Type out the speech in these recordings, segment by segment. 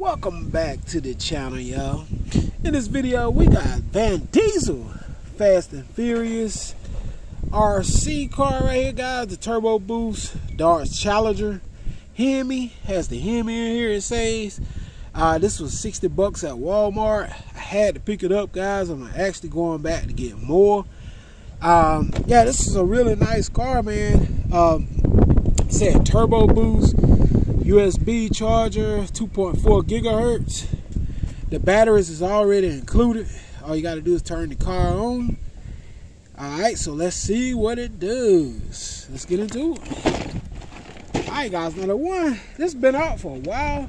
Welcome back to the channel, y'all. In this video we got Van Diesel Fast and Furious RC car right here, guys. The turbo boost Dodge Challenger Hemi. Has the Hemi in here, it says. This was 60 bucks at Walmart. I had to pick it up, guys. I'm actually going back to get more. Yeah, this is a really nice car, man. It said turbo boost, USB charger, 2.4 gigahertz. The batteries is already included. All you got to do is turn the car on. Alright, so let's see what it does. Let's get into it. Alright, guys, now the one, this has been out for a while.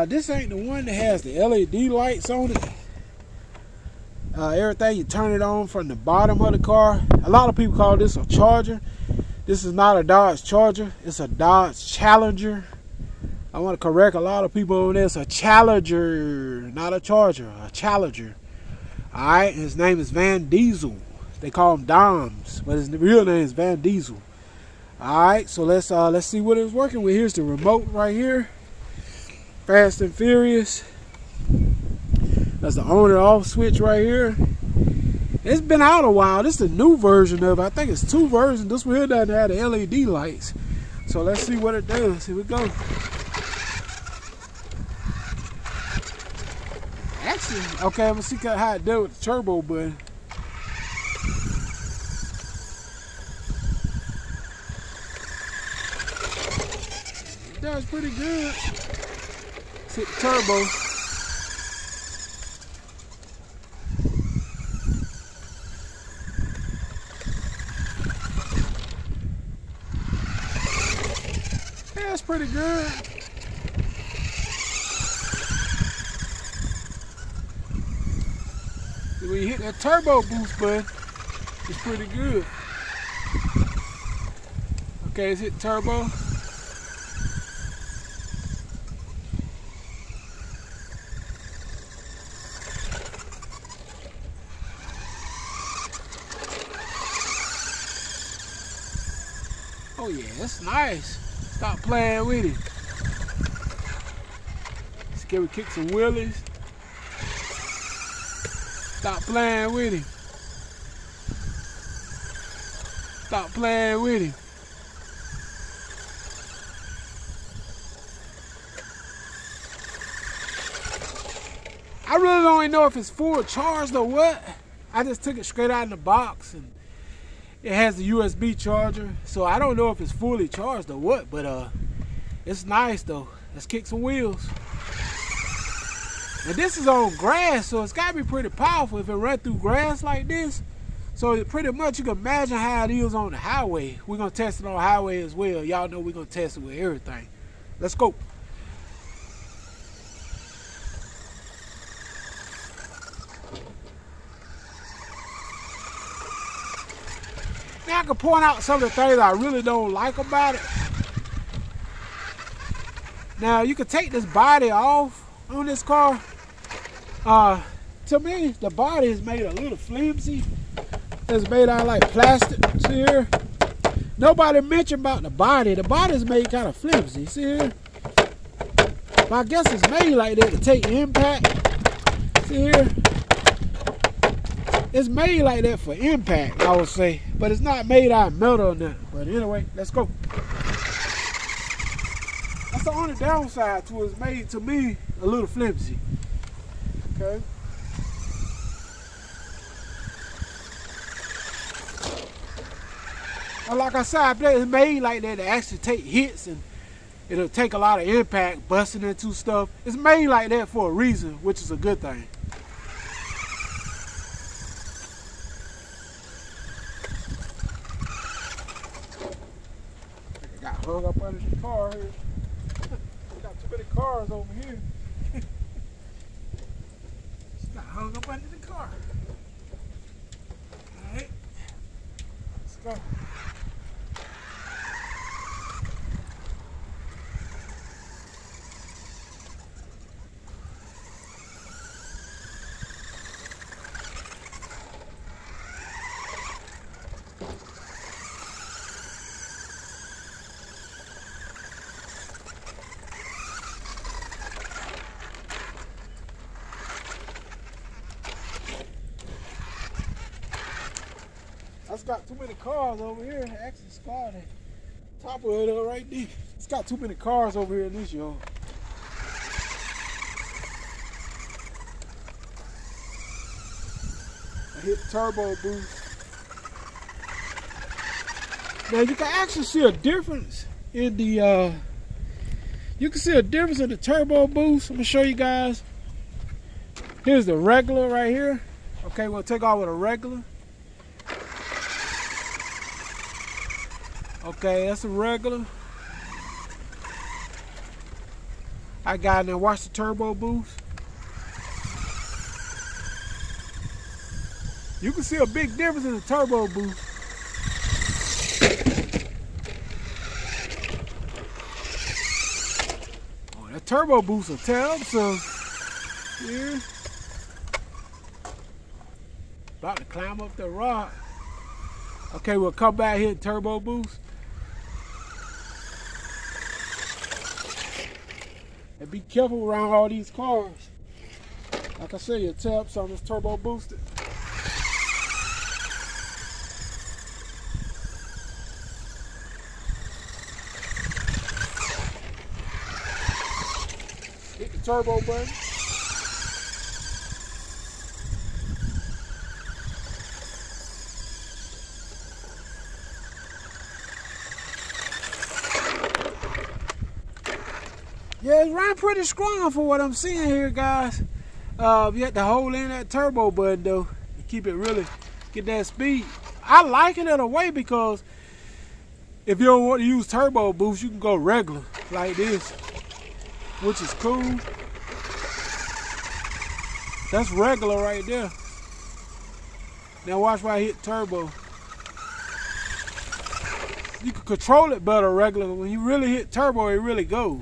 This ain't the one that has the LED lights on it. Everything, you turn it on from the bottom of the car. A lot of people call this a charger. This is not a Dodge Charger. It's a Dodge Challenger. I want to correct a lot of people on this. A Challenger, not a Charger. A Challenger. Alright, his name is Van Diesel. They call him Doms, but his real name is Van Diesel. Alright, so let's see what it's working with. Here's the remote right here. Fast and Furious. That's the on and off switch right here. It's been out a while. This is a new version of it. I think it's 2 versions. This one here doesn't have the LED lights. So let's see what it does. Here we go. Actually, okay, I'm gonna see how it does with the turbo button. It does pretty good. Let's hit the turbo. That's pretty good. When you hit that turbo boost button, it's pretty good. Okay, let's hit turbo. Oh yeah, that's nice. Stop playing with it. Can we kick some wheelies? Stop playing with him. Stop playing with him. I really don't even know if it's full charged or what. I just took it straight out of the box and it has a USB charger, so I don't know if it's fully charged or what, but it's nice though. Let's kick some wheels. And this is on grass, so it's gotta be pretty powerful if it run through grass like this. So pretty much you can imagine how it is on the highway. We're gonna test it on the highway as well. Y'all know we're gonna test it with everything. Let's go. Now I can point out some of the things I really don't like about it. Now you can take this body off on this car. To me, the body is made a little flimsy. It's made out of like plastic. See here? Nobody mentioned about the body. The body is made kind of flimsy. See here? But I guess it's made like that to take impact. See here? It's made like that for impact, I would say. But it's not made out of metal or nothing. But anyway, let's go. That's the only downside to it. It's made, to me, a little flimsy. Okay. And like I said, it's made like that to actually take hits and it'll take a lot of impact busting into stuff. It's made like that for a reason, which is a good thing. I got hung up under the car here. We got too many cars over here. Got hung up under the car. Alright. Let's go. That's got too many cars over here. Actually, started top of it right there. It's got too many cars over here in this yard. I hit the turbo boost. Now you can actually see a difference in the turbo boost. I'm gonna show you guys. Here's the regular right here. Okay, we'll take off with a regular. Okay, that's a regular. I got in there, watch the turbo boost. You can see a big difference in the turbo boost. Oh, that turbo boost will tell. So here, about to climb up the rock. Okay, we'll come back here and turbo boost. And be careful around all these cars. Like I said, your taps on this turbo boosted. Hit the turbo button. Yeah, it's running pretty strong for what I'm seeing here, guys. You have to hold in that turbo button though and keep it really, get that speed. I like it in a way because if you don't want to use turbo boost, you can go regular like this, which is cool. That's regular right there. Now watch where I hit turbo. You can control it better regular. When you really hit turbo, it really goes.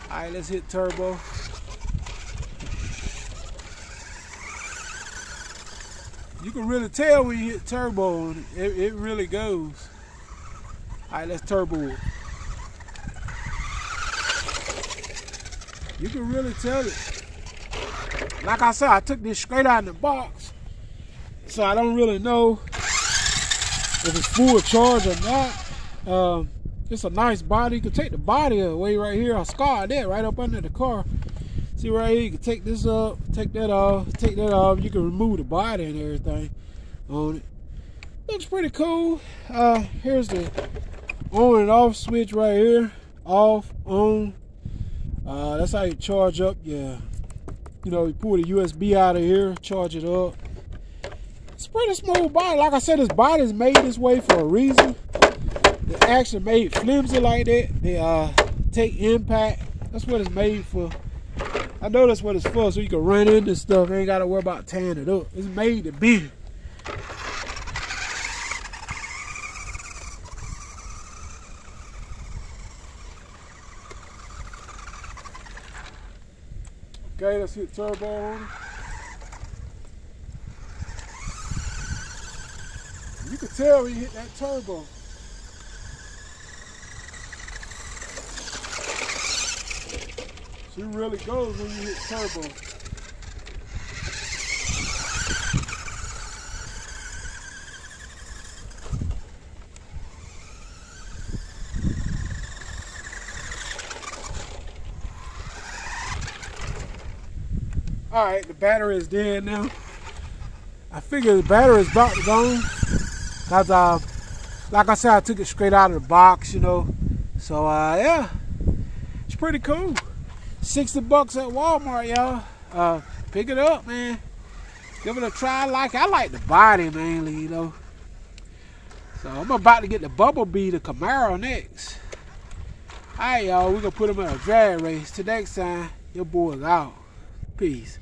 All right, let's hit turbo. You can really tell when you hit turbo, it really goes. All right, let's turbo it. You can really tell it. Like I said, I took this straight out of the box, so I don't really know if it's full charge or not. It's a nice body. You can take the body away right here. I scarred that right up under the car. See right here, you can take this up, take that off, take that off. You can remove the body and everything on it. Looks pretty cool. Here's the on and off switch right here. Off, on. That's how you charge up. Yeah, you know, you pull the USB out of here, charge it up. It's a pretty smooth body. Like I said, this body is made this way for a reason. They actually made flimsy like that. They take impact. That's what it's made for. I know that's what it's for, so you can run into stuff. You ain't got to worry about tearing it up. It's made to be. Okay, let's hit turbo on it. You can tell when you hit that turbo. It really goes when you hit turbo. Alright, the battery is dead now. I figure the battery is about to go. Cause like I said, I took it straight out of the box, you know. So yeah, it's pretty cool. $60 at Walmart, y'all. Pick it up, man. Give it a try. I like the body mainly, you know. So I'm about to get the Bumblebee, the Camaro next. Alright, y'all, we're gonna put them in a drag race. Till next time, your boy's out. Peace.